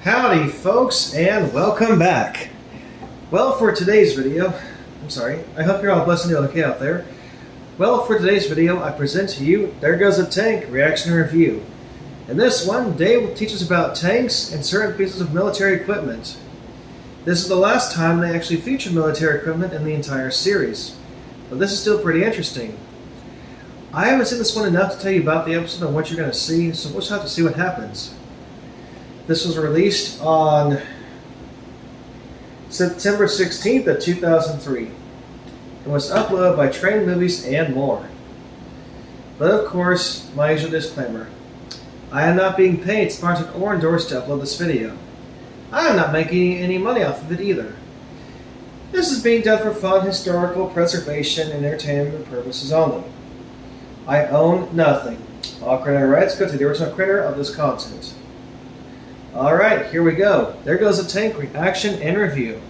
Howdy folks, and welcome back. Well, for today's video, I hope you're all blessed and doing okay out there. Well, for today's video, I present to you There Goes a Tank Reaction Review. In this one, Dave will teach us about tanks and certain pieces of military equipment. This is the last time they actually feature military equipment in the entire series, but this is still pretty interesting. I haven't seen this one enough to tell you about the episode and what you're going to see, so we'll just have to see what happens. This was released on September 16th of 2003 and was uploaded by Train Movies and more. But of course, my usual disclaimer. I am not being paid, sponsored, or endorsed to upload this video. I am not making any money off of it either. This is being done for fun, historical preservation, and entertainment purposes only. I own nothing. All credit rights go to the original creator of this content. Alright, here we go. There Goes a Tank Reaction and Review.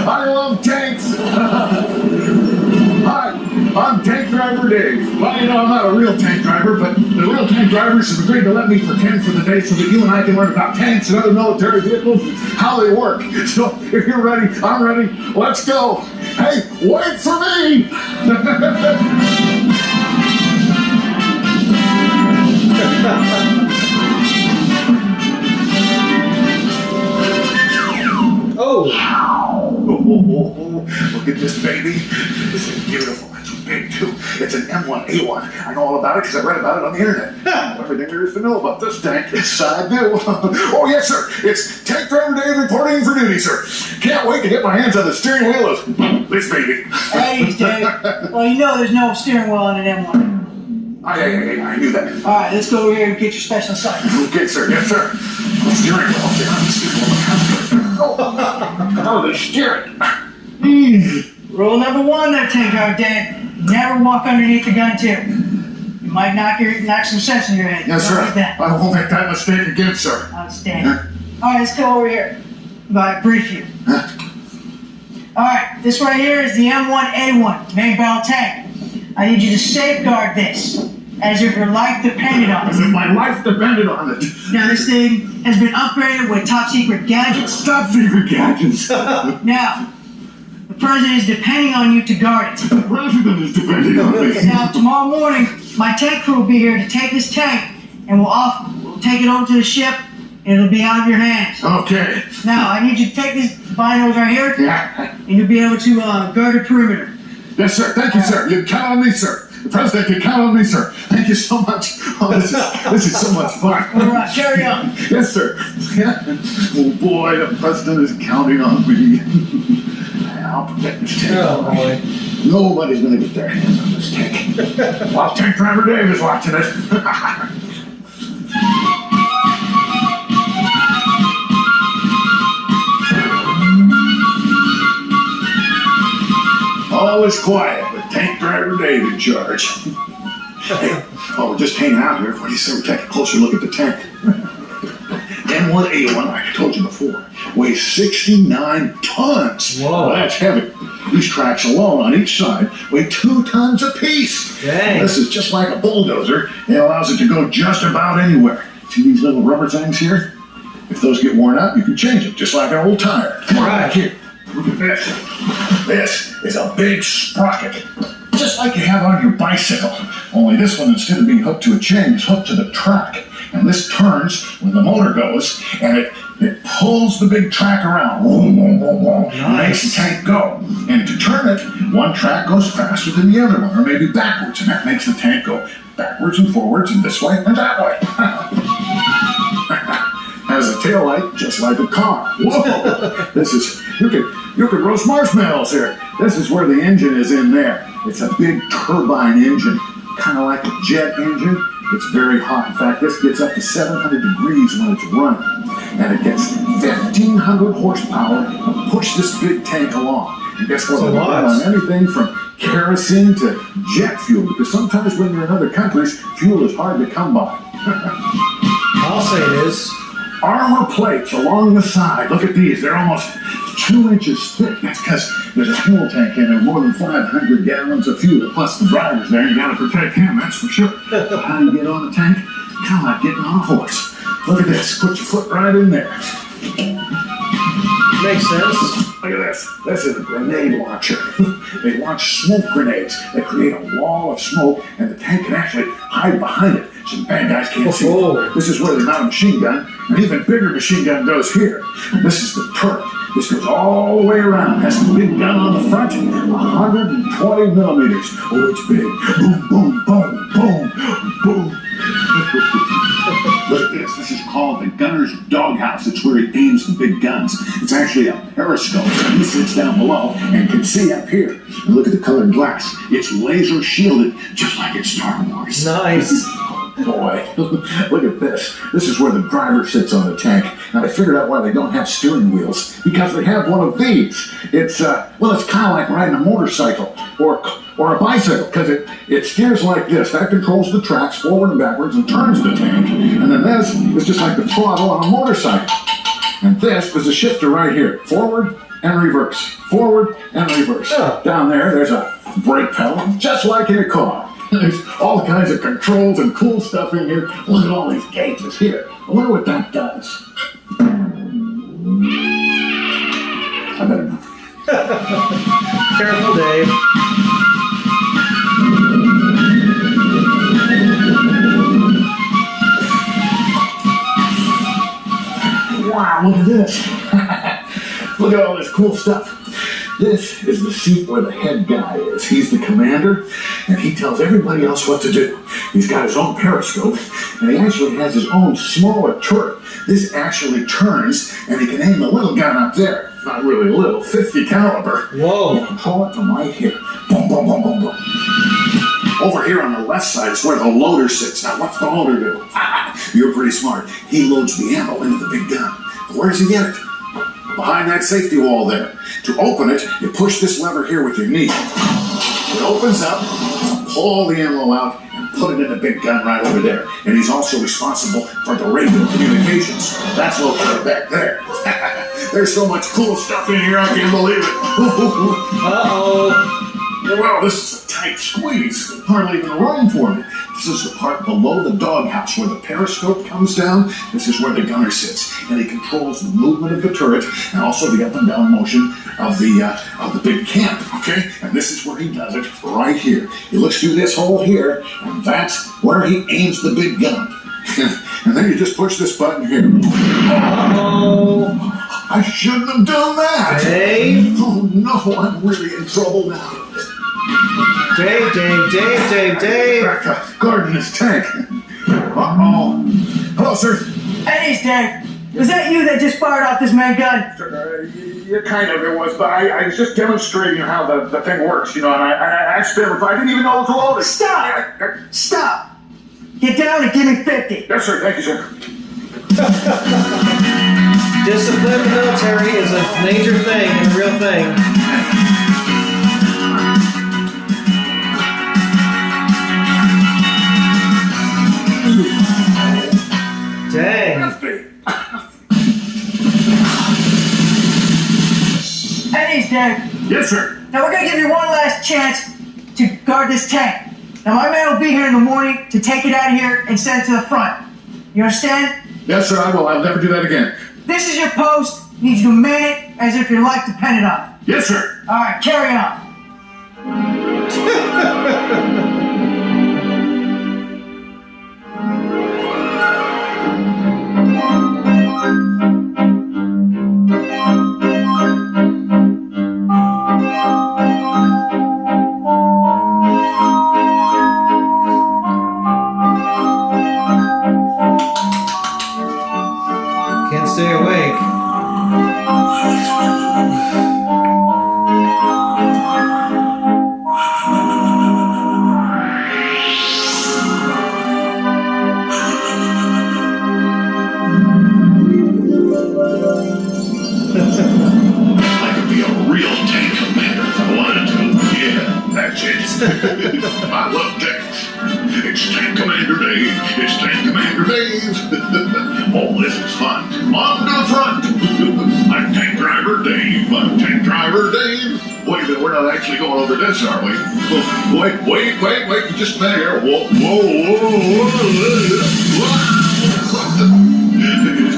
I love tanks! Hi, I'm Tank Driver Dave. Well, you know, I'm not a real tank driver, but the real tank drivers have agreed to let me pretend for the day so that you and I can learn about tanks and other military vehicles and how they work. So, if you're ready, I'm ready. Let's go! Hey, wait for me! Oh! Look at this baby. This is beautiful. It's big too. It's an M1A1. I know all about it because I read about it on the internet. Everything there is to know about this tank. Yes, I do. Oh, yes, sir. It's Tank Driver Dave reporting for duty, sir. Can't wait to get my hands on the steering wheel of this baby. Hey, Dave. Well, you know there's no steering wheel on an M1. I knew that. All right, let's go over here and get your special sight. Okay, sir. Yes, sir. The steering wheel. Oh, the steering. Rule number one there, Tank Driver Dave. Never walk underneath the gun tip. You might knock some sense in your head. Yes, Don't sir. like that. I won't make that mistake again, sir. Outstanding. All right, let's go over here. I'm going to brief you. All right, this right here is the M1A1 main barrel tank. I need you to safeguard this as if your life depended on As it. if my life depended on it. Now, this thing has been upgraded with top secret gadgets. Top secret gadgets. Now, the president is depending on you to guard it. The president is depending on me. Now, tomorrow morning, my tank crew will be here to take this tank, and we'll take it over to the ship, and it'll be out of your hands. Okay. Now, I need you to take these binos right here, Yeah. and you'll be able to guard the perimeter. Yes, sir. Thank you, sir. You can count on me, sir. The president can count on me, sir. Thank you so much. Oh, this is so much fun. All right, carry on. Yes, sir. Oh boy, the president is counting on me. I'll protect this tank. Oh boy. Nobody's gonna get their hands on this tank. While Tank Driver Dave is watching it. All is quiet with Tank Driver Dave in charge. Hey, we're just hanging out here. What do you say we take a closer look at the tank? M1A1, like I told you before, weighs 69 tons. Whoa. That's heavy. These tracks alone on each side weigh 2 tons apiece. Dang. This is just like a bulldozer. It allows it to go just about anywhere. See these little rubber things here? If those get worn out, you can change them, just like an old tire. Come on, back here. Look at this. This is a big sprocket. Just like you have on your bicycle. Only this one, instead of being hooked to a chain, is hooked to the track. And this turns when the motor goes, and it It pulls the big track around. Boom, boom, boom, boom. Nice. Makes the tank go. And to turn it, one track goes faster than the other one, or maybe backwards, and that makes the tank go backwards and forwards and this way and that way. Has a tail light just like a car. Whoa! This is you could roast marshmallows here. This is where the engine is in there. It's a big turbine engine, kind of like a jet engine. It's very hot. In fact, this gets up to 700 degrees when it's running, and it gets 1,500 horsepower to push this big tank along. And guess what? They run on anything from kerosene to jet fuel, because sometimes when you're in other countries, fuel is hard to come by. I'll say it is. Armor plates along the side. Look at these. They're almost 2 inches thick. That's because there's a fuel tank in there, more than 500 gallons of fuel. Plus the driver's there. You got to protect him, that's for sure. How do you get on the tank? Kind of like getting on a horse. Look at this. Put your foot right in there. Makes sense. Look at this. This is a grenade launcher. They launch smoke grenades that create a wall of smoke, and the tank can actually hide behind it so the bad guys can't see it. This is where they mount a machine gun. An even bigger machine gun goes here. This is the turret. This goes all the way around. Has a big gun on the front, 120 millimeters. Oh, it's big. Boom, boom, boom, boom, boom. Look at this. This is called the gunner's doghouse. It's where he aims the big guns. It's actually a periscope. So he sits down below and can see up here. And look at the colored glass. It's laser shielded, just like in Star Wars. Nice. Boy, look at this. This is where the driver sits on the tank. Now, I figured out why they don't have steering wheels. Because they have one of these. It's kind of like riding a motorcycle or a bicycle, because it steers like this. That controls the tracks forward and backwards and turns the tank. And then this is just like the throttle on a motorcycle. And this is a shifter right here. Forward and reverse. Forward and reverse. Oh. Down there's a brake pedal, just like in a car. There's all kinds of controls and cool stuff in here. Look at all these gauges here. I wonder what that does. I better not. Careful, Dave. Wow, look at this. Look at all this cool stuff. This is the seat where the head guy is. He's the commander, and he tells everybody else what to do. He's got his own periscope, and he actually has his own smaller turret. This actually turns, and he can aim the little gun up there. Not really little, 50 caliber. Whoa. You can pull it from right here. Boom, boom, boom, boom, boom. Over here on the left side is where the loader sits. Now, what's the loader do? You're pretty smart. He loads the ammo into the big gun. But where does he get it? Behind that safety wall there. To open it, you push this lever here with your knee. It opens up, pull all the ammo out, and put it in the big gun right over there. And he's also responsible for the radio communications. That's located back there. There's so much cool stuff in here, I can't believe it. Uh-oh. Well, this is a tight squeeze. There's hardly even room for me. This is the part below the doghouse where the periscope comes down. This is where the gunner sits, and he controls the movement of the turret and also the up and down motion of the big camp. Okay, and this is where he does it right here. He looks through this hole here, and that's where he aims the big gun. And then you just push this button here. Uh-oh. I shouldn't have done that. Dave? Oh no, I'm really in trouble now. Dave. Back to guarding this tank. Uh-oh. Hello, sir. Eddie's Dave. Was that you that just fired off this main gun? Yeah, kind of it was, but I was just demonstrating how the thing works, and I accidentally, I didn't even know it was loaded. Stop! Stop! Get down and give me 50. Yes, sir. Thank you, sir. Discipline in the military is a major thing and a real thing. Dang. Eddie's Dave. Yes, sir. Now we're gonna give you one last chance to guard this tank. Now my man will be here in the morning to take it out of here and send it to the front. You understand? Yes, sir, I will. I'll never do that again. This is your post. Need you to man it as if your life depended on it. Yes, sir. All right, carry on. Can't stay awake. I could be a real tank commander if I wanted to. Yeah, that's it. I love tanks. It's Tank Commander Dave. It's Tank Commander Dave. All this is fun. On to the front. I'm Tank Driver Dave. I'm Tank Driver Dave. Wait a minute, we're not actually going over this, are we? Wait, just a minute here. Whoa.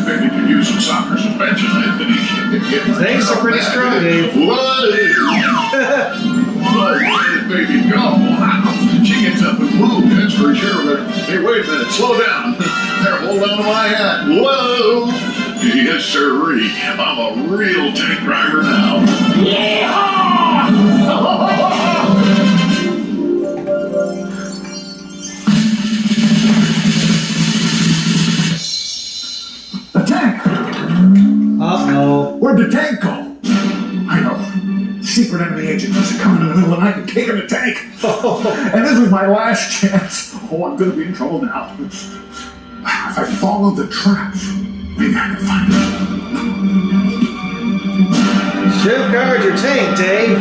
Maybe could use some soccer suspension. Thanks are pretty strong, Dave. Whoa, baby, go. She gets up and moves, that's for sure. But hey, wait a minute, slow down. There, hold on to my hat. Whoa. Yes, sirree. I'm a real tank driver now. The tank! Uh-oh. Where'd the tank go? I know. Secret enemy agent must have come in the middle of the night and taken the tank. And this is my last chance. Oh, I'm gonna be in trouble now. If I follow the traps, maybe I can find it. Shift guard your tank, Dave.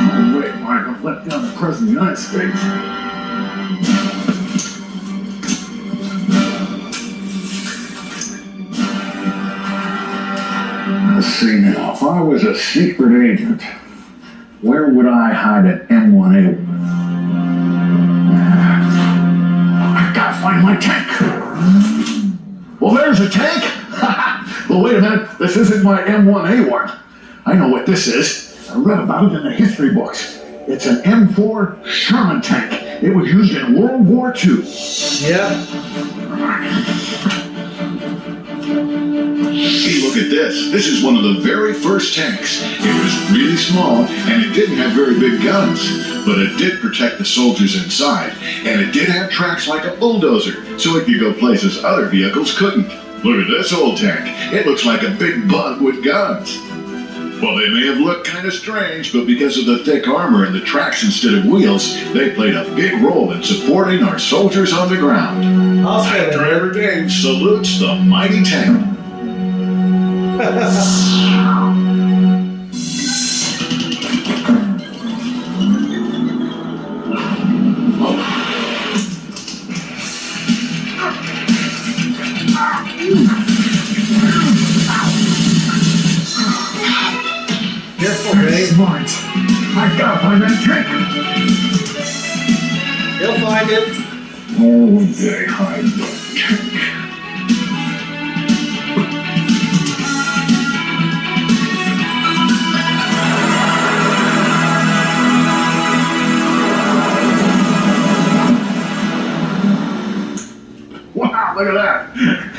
Oh, wait, why have I let down the President of the United States? Let's see now, if I was a secret agent, where would I hide an M1A? I gotta find my tank. Well, there's a tank. Well, wait a minute, this isn't my M1A1. I know what this is. I read about it in the history books. It's an M4 Sherman tank. It was used in World War II. Yep. Hey, look at this. This is one of the very first tanks. It was really small, and it didn't have very big guns, but it did protect the soldiers inside, and it did have tracks like a bulldozer, so it could go places other vehicles couldn't. Look at this old tank. It looks like a big bug with guns. Well, they may have looked kind of strange, but because of the thick armor and the tracks instead of wheels, they played a big role in supporting our soldiers on the ground. I'll say Tank that. Driver Dave salutes the mighty tank. Careful, Dave. Smart. I gotta find that tank. You'll find it. Oh, they hide the tank. Wow, look at that.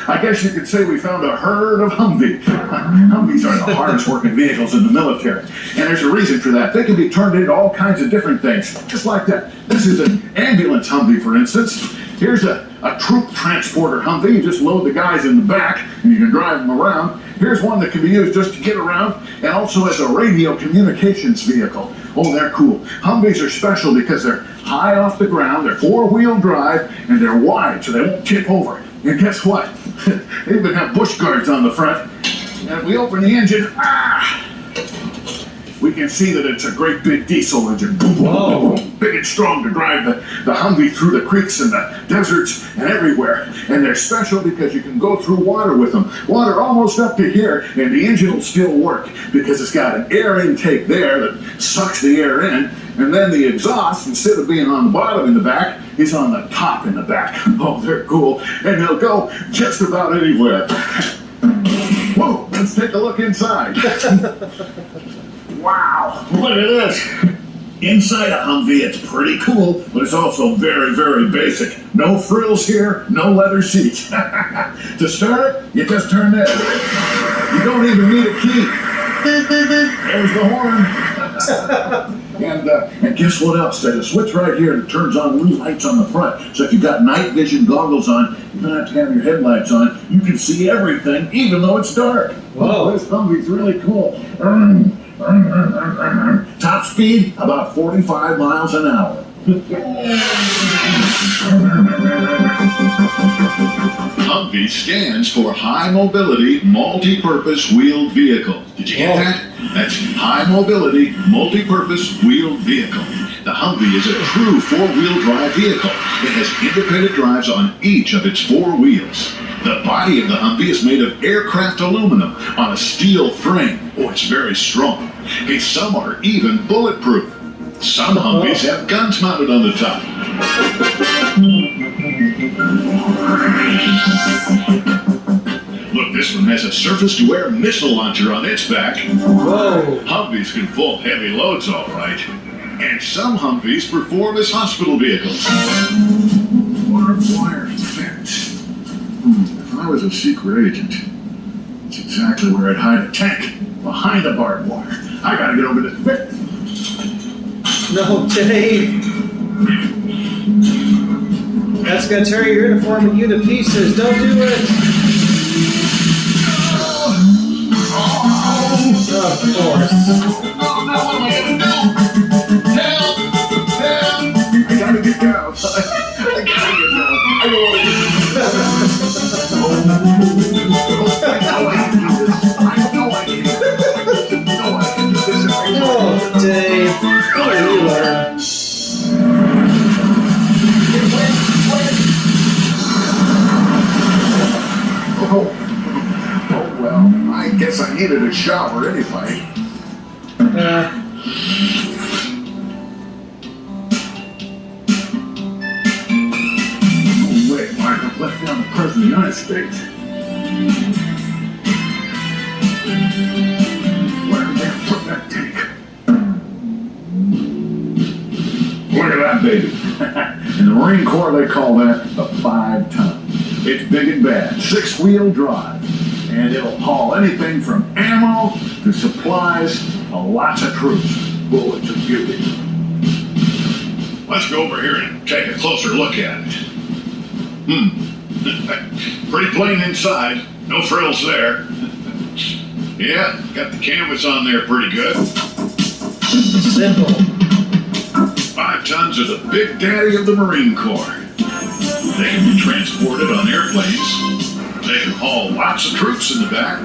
I guess you could say we found a herd of Humvees. Humvees are the hardest working vehicles in the military. And there's a reason for that. They can be turned into all kinds of different things. Just like that. This is an ambulance Humvee, for instance. Here's a troop transporter Humvee. You just load the guys in the back and you can drive them around. Here's one that can be used just to get around and also as a radio communications vehicle. Oh, they're cool. Humvees are special because they're high off the ground, they're four-wheel drive, and they're wide so they won't tip over. And guess what? They even have bush guards on the front. And if we open the engine, we can see that it's a great big diesel engine. Boom, boom, boom, boom. Big and strong to drive the Humvee through the creeks and the deserts and everywhere. And they're special because you can go through water with them. Water almost up to here, and the engine will still work because it's got an air intake there that sucks the air in. And then the exhaust, instead of being on the bottom in the back, is on the top in the back. Oh, they're cool. And they'll go just about anywhere. Whoa, let's take a look inside. Wow, look at this. Inside a Humvee, it's pretty cool, but it's also very, very basic. No frills here, no leather seats. To start it, you just turn this. You don't even need a key. There's the horn. And guess what else? There's a switch right here that turns on blue lights on the front. So if you've got night vision goggles on, you don't have to have your headlights on. You can see everything, even though it's dark. Whoa. This Humvee's really cool. Top speed, about 45 miles an hour. Humvee stands for High Mobility Multi-Purpose Wheeled Vehicle. Did you get that? That's High Mobility Multi-Purpose Wheeled Vehicle. The Humvee is a true four-wheel drive vehicle. It has independent drives on each of its four wheels. The body of the Humvee is made of aircraft aluminum on a steel frame. Oh, it's very strong. Okay, some are even bulletproof. Some Humvees have guns mounted on the top. Look, this one has a surface-to-air missile launcher on its back. Whoa. Humvees can pull heavy loads, all right. And some Humvees perform as hospital vehicles. Barbed wire fence. If I was a secret agent, it's exactly where I'd hide a tank, behind the barbed wire. I gotta get over this bit. No, Dave. That's gonna tear your uniform and you to pieces. Don't do it. Of course. Oh, no, what am I gonna do? Help! Help! I gotta get down. I gotta get down. I don't wanna get Oh, Dave. How do you learn? Oh, well, I guess I needed a shower anyway. Oh, wait, Mark, I've left down the President of the United States. Where did they put that tank? Look at that baby. In the Marine Corps, they call that a 5-ton. It's big and bad, 6-wheel drive, and it'll haul anything from ammo to supplies to lots of troops. Bullets and beauty. Let's go over here and take a closer look at it. Pretty plain inside, no frills there. Yeah, got the canvas on there pretty good. Simple. 5 tons are the big daddy of the Marine Corps. They can be transported on airplanes. They can haul lots of troops in the back.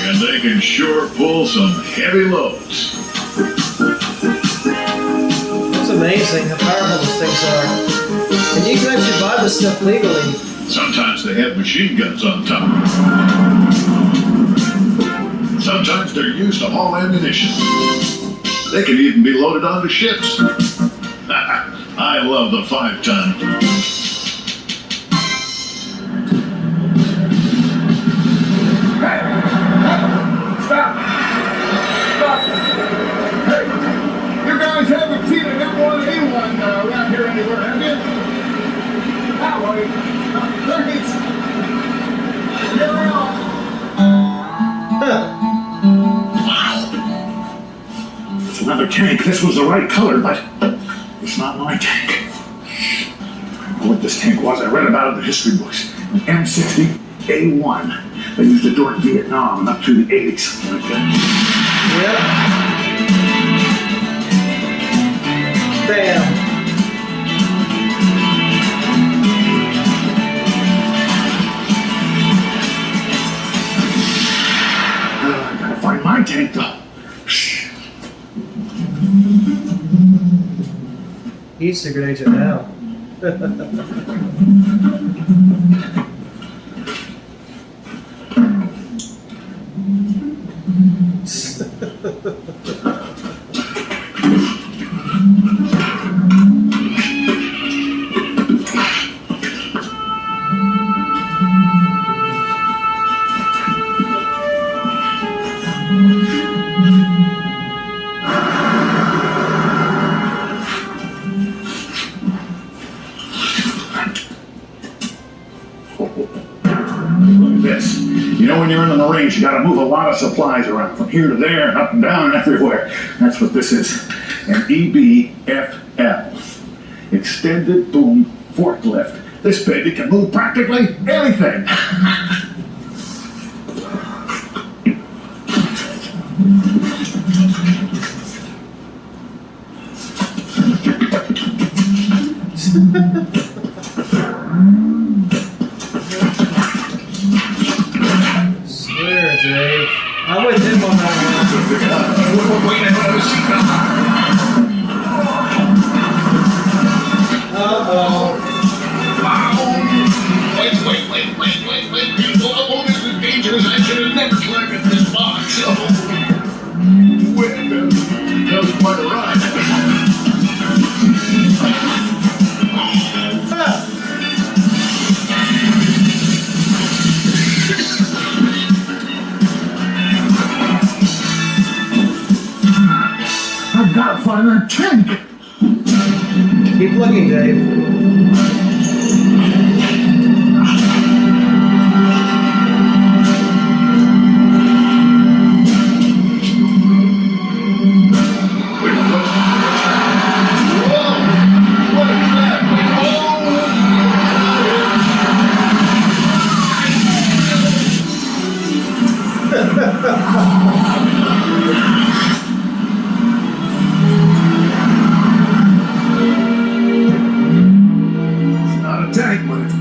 And they can sure pull some heavy loads. It's amazing how powerful those things are. And you can actually buy this stuff legally. Sometimes they have machine guns on top. Sometimes they're used to haul ammunition. They can even be loaded onto ships. I love the 5-ton. Stop! Stop! Hey, you guys haven't seen an M1A1 around here anywhere, have you? That way. Thanks. You're on. Wow. It's another tank. This was the right color, but it's not my tank. I know what this tank was. I read about it in the history books. An M60A1. They used it during Vietnam and up through the 80s. Like that. Yep. Bam. I gotta find my tank though. He's secret agent now. Marines, you gotta move a lot of supplies around from here to there and up and down and everywhere. That's what this is. An EBFL. Extended Boom Forklift. This baby can move practically anything. Swear, Dave. I'm with him on that one. Uh-oh. Wait. Oh, this is dangerous. I should have never climbed in this box. Well, that was quite a ride. I've got to find that tank. Keep looking, Dave.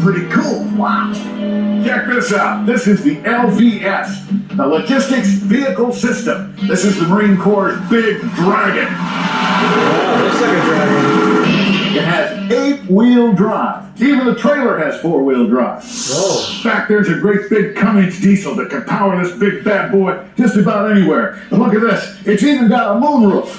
Pretty cool. Wow. Check this out. This is the LVS, the Logistics Vehicle System. This is the Marine Corps' big dragon. Wow, looks like a dragon. It has 8-wheel drive. Even the trailer has 4-wheel drive. Whoa. Back there's a great big Cummins diesel that can power this big bad boy just about anywhere. And look at this. It's even got a moonroof.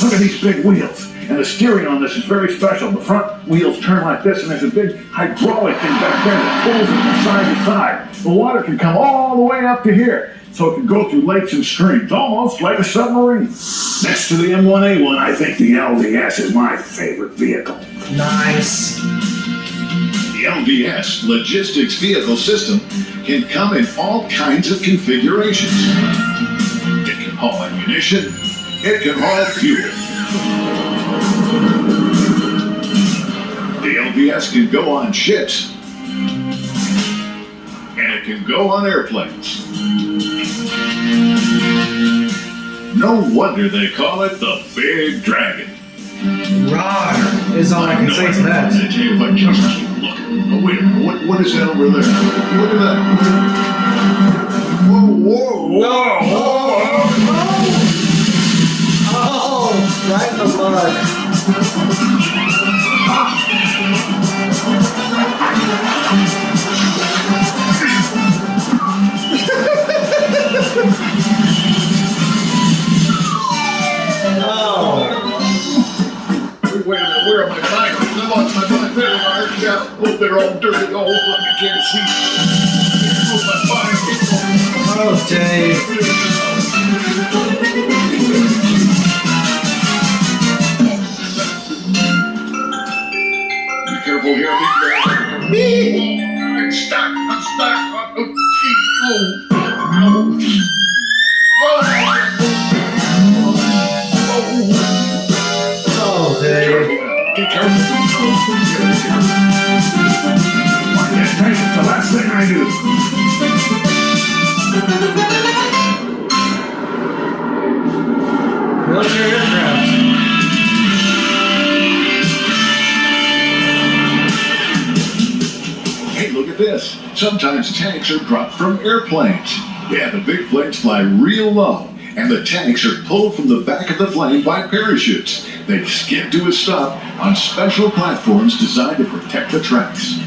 Look at these big wheels. And the steering on this is very special. The front wheels turn like this, and there's a big hydraulic thing back there that pulls it from side to side. The water can come all the way up to here, so it can go through lakes and streams, almost like a submarine. Next to the M1A1, I think the LVS is my favorite vehicle. Nice. The LVS, Logistics Vehicle System, can come in all kinds of configurations. It can haul ammunition. It can haul fuel. The LVS can go on ships, and it can go on airplanes. No wonder they call it the Big Dragon. Rawr is all I can say to that. If I just keep looking. Oh, wait a minute. What is that over there? Look at that. Whoa. Oh, right in the mud. Wait a minute, where are my bikes? I lost my bike. There they are. Yeah. Oh, they're all dirty. Oh, look, I can't see. Oh, my bike. Oh, Dave. Be careful here. I'm stuck. Oh, Dave. Be careful. It's the last thing I do. Military aircraft. Hey, look at this. Sometimes tanks are dropped from airplanes. Yeah, the big planes fly real low, and the tanks are pulled from the back of the plane by parachutes. They skid to a stop on special platforms designed to protect the tracks.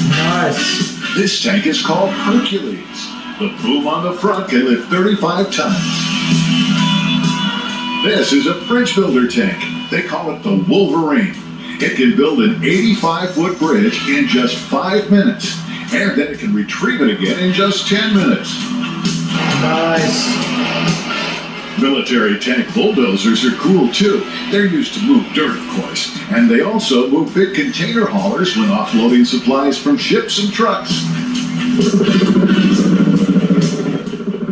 Nice. This tank is called Hercules. The boom on the front can lift 35 tons. This is a bridge builder tank. They call it the Wolverine. It can build an 85-foot bridge in just 5 minutes, and then it can retrieve it again in just 10 minutes. Nice. Military tank bulldozers are cool too. They're used to move dirt, of course, and they also move big container haulers when offloading supplies from ships and trucks.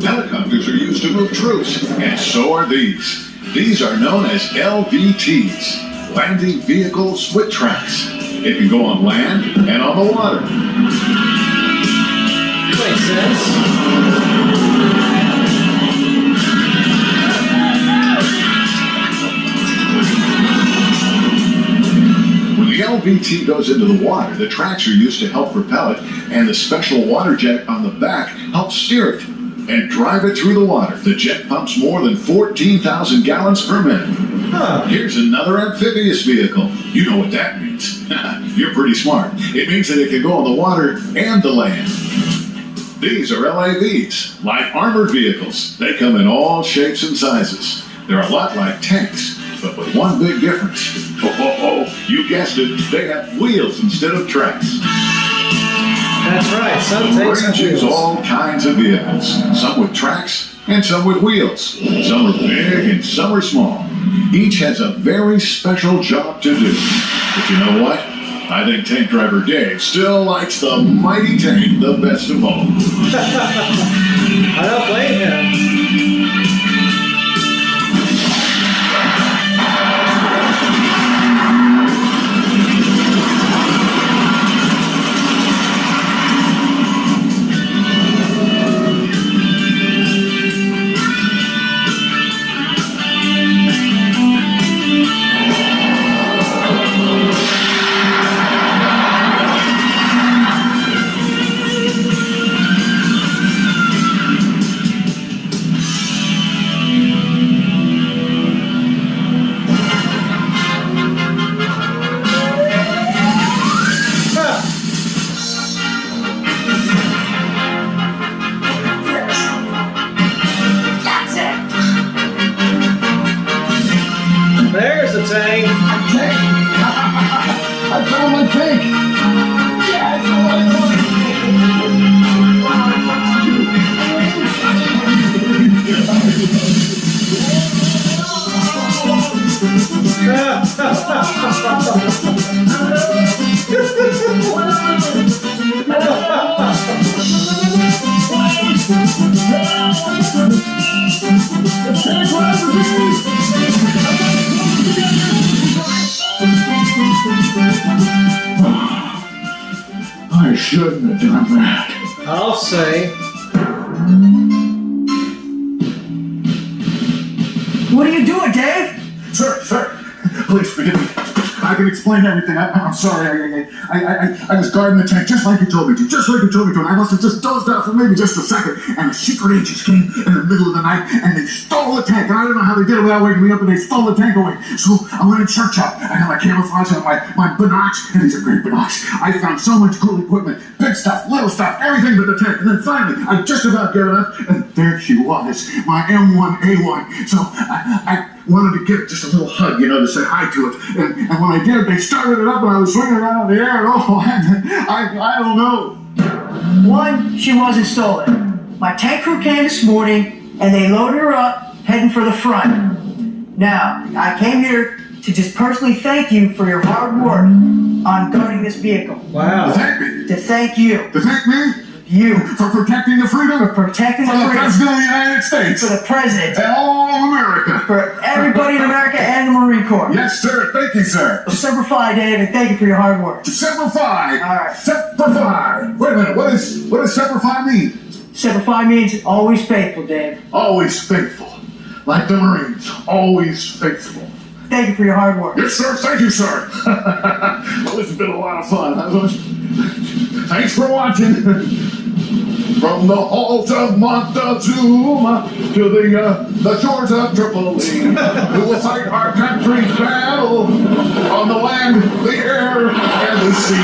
Helicopters are used to move troops, and so are these. These are known as LVTs, landing vehicles with tracks. It can go on land and on the water. Makes sense. When the LVT goes into the water, the tracks are used to help propel it, and the special water jet on the back helps steer it and drive it through the water. The jet pumps more than 14,000 gallons per minute. Huh. Here's another amphibious vehicle. You know what that means. You're pretty smart. It means that it can go on the water and the land. These are LAVs, light armored vehicles. They come in all shapes and sizes. They're a lot like tanks, but with one big difference. You guessed it, they have wheels instead of tracks. That's right. Some tanks have Marines use wheels. all kinds of vehicles, some with tracks and some with wheels. Some are big and some are small. Each has a very special job to do. But you know what? I think tank driver Dave still likes the mighty tank the best of all. I don't blame him. That's it. There's the tank. Tank. I found my tank. Yeah, it's what I I shouldn't have done that. I'll say. What are you doing, Dave? Sir, please forgive me. I can explain everything. I'm sorry. I was guarding the tank just like you told me to. And I must have just dozed off for maybe just a second. And the secret agents came in the middle of the night and they stole the tank. And I don't know how they did it without waking me up, but they stole the tank away. So I went in search of it. I had my camouflage and my binocs, and these are great binocs. I found so much cool equipment, big stuff, little stuff, everything but the tank. And then finally, I just about gave it up, and there she was, my M1A1. So I wanted to give it just a little hug, to say hi to it. And when I did, they started it up and I was swinging around in the air. And I don't know. One, she wasn't stolen. My tank crew came this morning and they loaded her up, heading for the front. Now, I came here to just personally thank you for your hard work on guarding this vehicle. Wow. Thank me. To thank you. To thank me? You. For protecting the freedom? For protecting the For the freedom. President of the United States. For the President. And all of America. For everybody in America and the Marine Corps. Yes, sir. Thank you, sir. Semper Fi, Dave, and thank you for your hard work. Semper Fi. All right. Semper Fi. Wait a minute. What does Semper Fi mean? Semper Fi means always faithful, Dave. Always faithful. Like the Marines. Always faithful. Thank you for your hard work. Yes, sir. Thank you, sir. Well, this has been a lot of fun. Thanks for watching. From the halls of Montezuma to the shores of Tripoli, we will fight our country's battle on the land, the air, and the sea.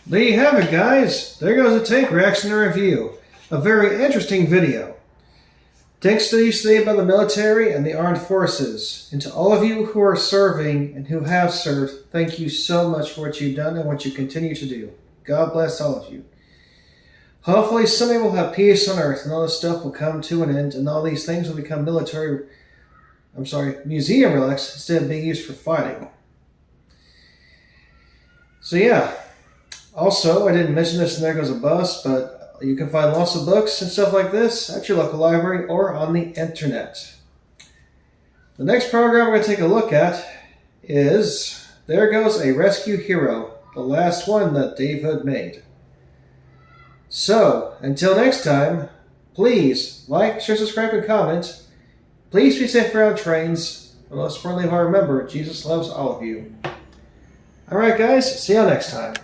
There you have it, guys. There goes a tank reaction and review. A very interesting video. Tank studies today about the military and the armed forces. And to all of you who are serving and who have served, thank you so much for what you've done and what you continue to do. God bless all of you. Hopefully someday we'll have peace on earth and all this stuff will come to an end and all these things will become museum relics instead of being used for fighting. So yeah. Also, I didn't mention this and there goes a bus, but you can find lots of books and stuff like this at your local library or on the internet. The next program we're going to take a look at is There Goes a Rescue Hero, the last one that Dave Hood made. So, until next time, please like, share, subscribe, and comment. Please be safe around trains. And most importantly, remember, Jesus loves all of you. Alright guys, see you next time.